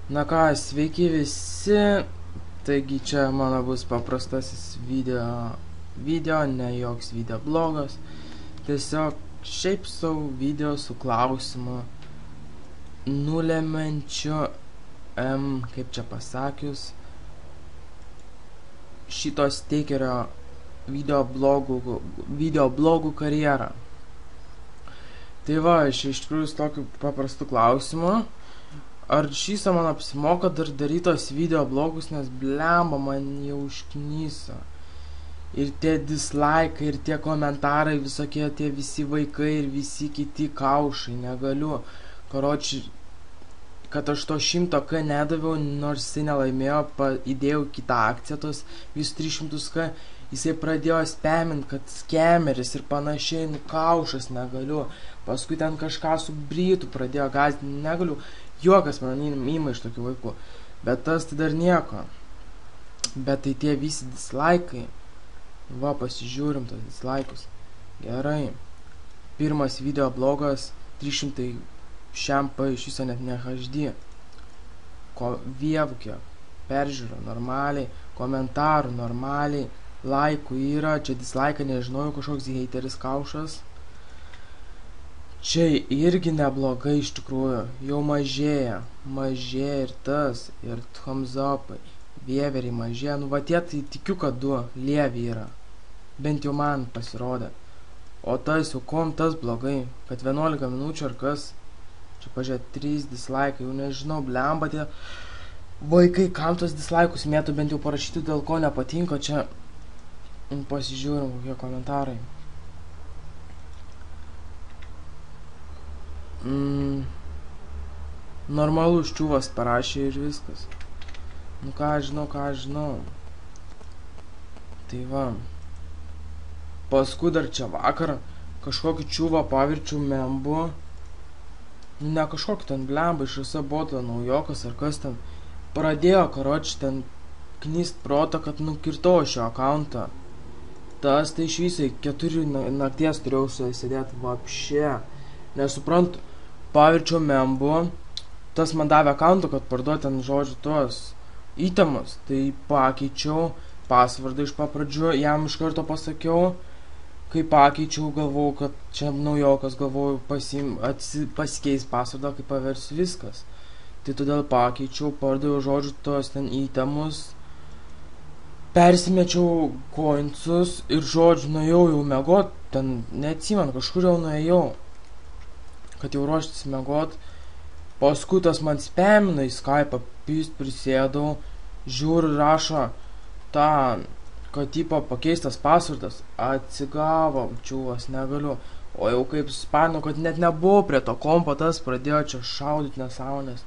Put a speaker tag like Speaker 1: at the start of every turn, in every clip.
Speaker 1: Na ką, sveiki visi. Taigi čia mano bus paprastasis video, ne joks video blogas. Tiesiog šiaip savo video su klausimu nulemenčiu, kaip čia pasakius, šito steikerio video blogų karjerą. Tai va, aš iš tikrųjų su tokiu paprastu klausimu. Ar šįsą man apsimoka dar darytos video blogus, nes blemba man jau užknyso. Ir tie dislaikai, ir tie komentarai, visokie tie visi vaikai ir visi kiti kaušai, negaliu. Karoči, kad aš to 100k nedaviau, nors jisai nelaimėjo, įdėjau kitą akciją, tos vis 300k, jisai pradėjo spamint, kad skemeris ir panašiai, kaušas, negaliu. Paskui ten kažką su Britu pradėjo gąsdinti, negaliu. Juokas man įma iš tokių vaikų. Bet tas tai dar nieko. Bet tai tie visi dislaikai. Va, pasižiūrim tos dislaikus. Gerai. Pirmas video blogas 300 šiampa iš viso net ne HD. Vievukė. Peržiūro normaliai. Komentarų normaliai. Laikų yra. Čia dislaiką nežinau, kažkoks hateris kaušas. Čia irgi neblogai iš tikrųjų, jau mažėja ir tas, ir thumbsupai, vieveriai mažėja, nu va tie tai tikiu, kad 2 lievi yra, bent jau man pasirodė, o tas jau kom tas blogai, kad 11 minučių ar kas, čia pažiūrėt 3 dislaikai, jau nežinau, blemba tie vaikai, kam tos dislaikus mėtų bent jau parašyti, dėl ko nepatinka, čia pasižiūrim kokie komentarai. Normalus čiūvas parašė ir viskas. Nu ką aš žinau. Tai va. Paskui dar čia vakarą kažkokį čiūvą pavirčiau membu. Nu ne kažkokį ten blemba iš visą botą naujokas ar kas ten. Pradėjo karoči ten knyst protą, kad nukirtau šio akauntą. Tas tai iš visai 4 nakties turėjau su sėdėti vapšė. Nesuprantu. Pavirčiau membu, tas man davė akauntą, kad parduoti ten žodžiu tuos įtemus, tai pakeičiau pasvardą iš papradžių, jam iš karto pasakiau, kai pakeičiau, galvojau, kad čia naujokas, galvojau, pasikeis pasvardą, kai paversiu viskas. Tai todėl pakeičiau, pardaviau žodžiu tuos ten įtemus, persimečiau coinsus ir žodžiu nuėjau jau miegot, ten neatsimenu, kažkur jau nuėjau. Kad jau ruoštis miegot, paskui tas man spamina į Skype'ą, prisėdau, žiūriu, rašo tą, kad tipo pakeistas pasvardas, atsigavo, čiūvas, negaliu, o jau kaip spaminu, kad net nebuvo prie to kompo, tas pradėjo čia šaudyti nesąmonės.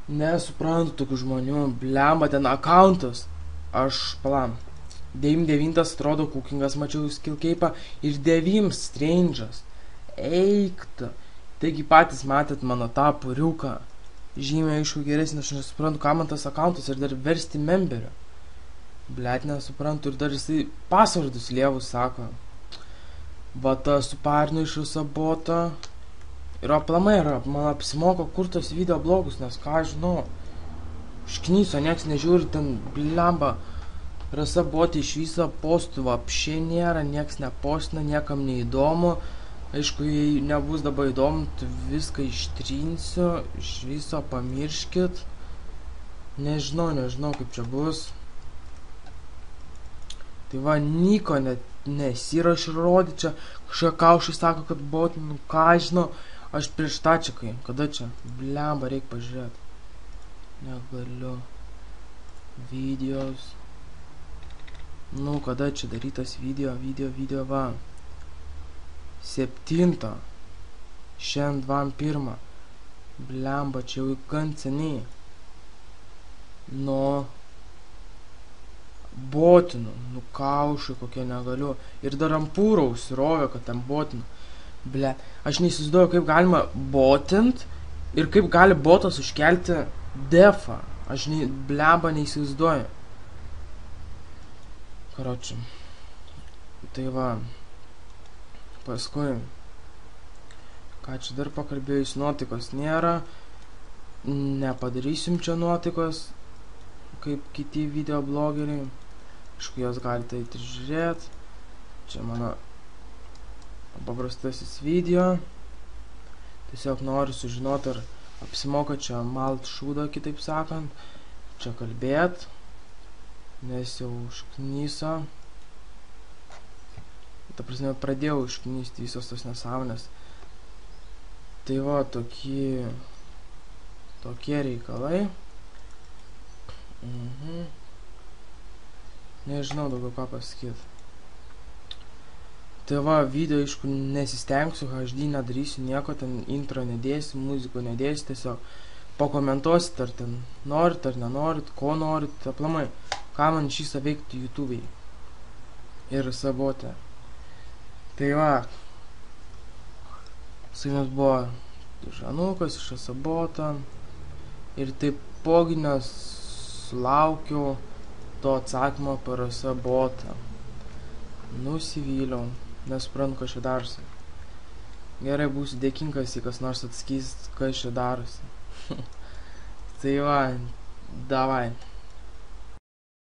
Speaker 1: Nesuprantu tokių žmonių, blemba ten akauntas, aš, 99 atrodo kukingas, mačiau skillcape'ą ir 9 strange'as. Eikta. Taigi patys matėt mano tą puriuką. Žymiai aišku geresnį, aš nesuprantu, ką man tas akauntas ir dar versti memberiu. Blet, nesuprantu, ir dar jisai pasvardus lievus sako. Va ta suparinu iš visą botą. Ir aplamai yra, man apsimoka kur tos video blogus, nes ką žinau. Užknyso, nieks nežiūri, ten blemba. Rasa botė iš viso postų apšė nėra, nieks nepostina, niekam neįdomu. Aišku, jei nebus dabar įdomu, tai viską ištrinsiu, iš viso pamirškit. Nežinau kaip čia bus. Tai va, nieko net nesirašė rodyti čia. Kažką kaušai sako, kad bot, nu ką žinau. Aš prieš tą čia kai, kada čia? Blemba, reik pažiūrėti. Negaliu. Videos. Nu, kada čia darytas video, va. 7. Šiandien 21. Blemba, čia jau gan seniai. Nu. Botinu. Nu kaušai kokie negaliu. Ir dar ampūrą užsirovė, kad ten botinu. Ble. Aš neįsivaizduoju, kaip galima botint. Ir kaip gali botas užkelti defą. Aš blemba neįsivaizduoju. Karoči. Tai va. Paskui, ką čia dar pakalbėjus, nuotaikos nėra, nepadarysim čia nuotaikos, kaip kiti video blogeriai. Aišku, jos galite eiti žiūrėti. Čia mano paprastasis video. Tiesiog noriu sužinoti, ar apsimoka čia malt šūdą, kitaip sakant. Čia kalbėt. Nes jau užknyso. Ta prasme, pradėjau užknysti visos tos nesąmonės. Tai va, tokie reikalai. Nežinau daugiau ką pasakyti. Tai va, video, aišku, nesistengsiu, HD nedarysiu nieko, ten intro nedėsiu, muziko nedėsiu, tiesiog pakomentuosit, ar ten norit, ar nenorit, ko norit, aplamai, ką man šį veikti YouTube'ai ir sabote. Tai va, su jumis buvo Žanukas iš Sabota ir taipogi nesulaukiau to atsakymo per Sabotą. Nusivyliau, nesuprantu, kas čia darosi. Gerai, būsiu dėkingas, jei kas nors atsakys, kas čia darosi. Tai va, davai.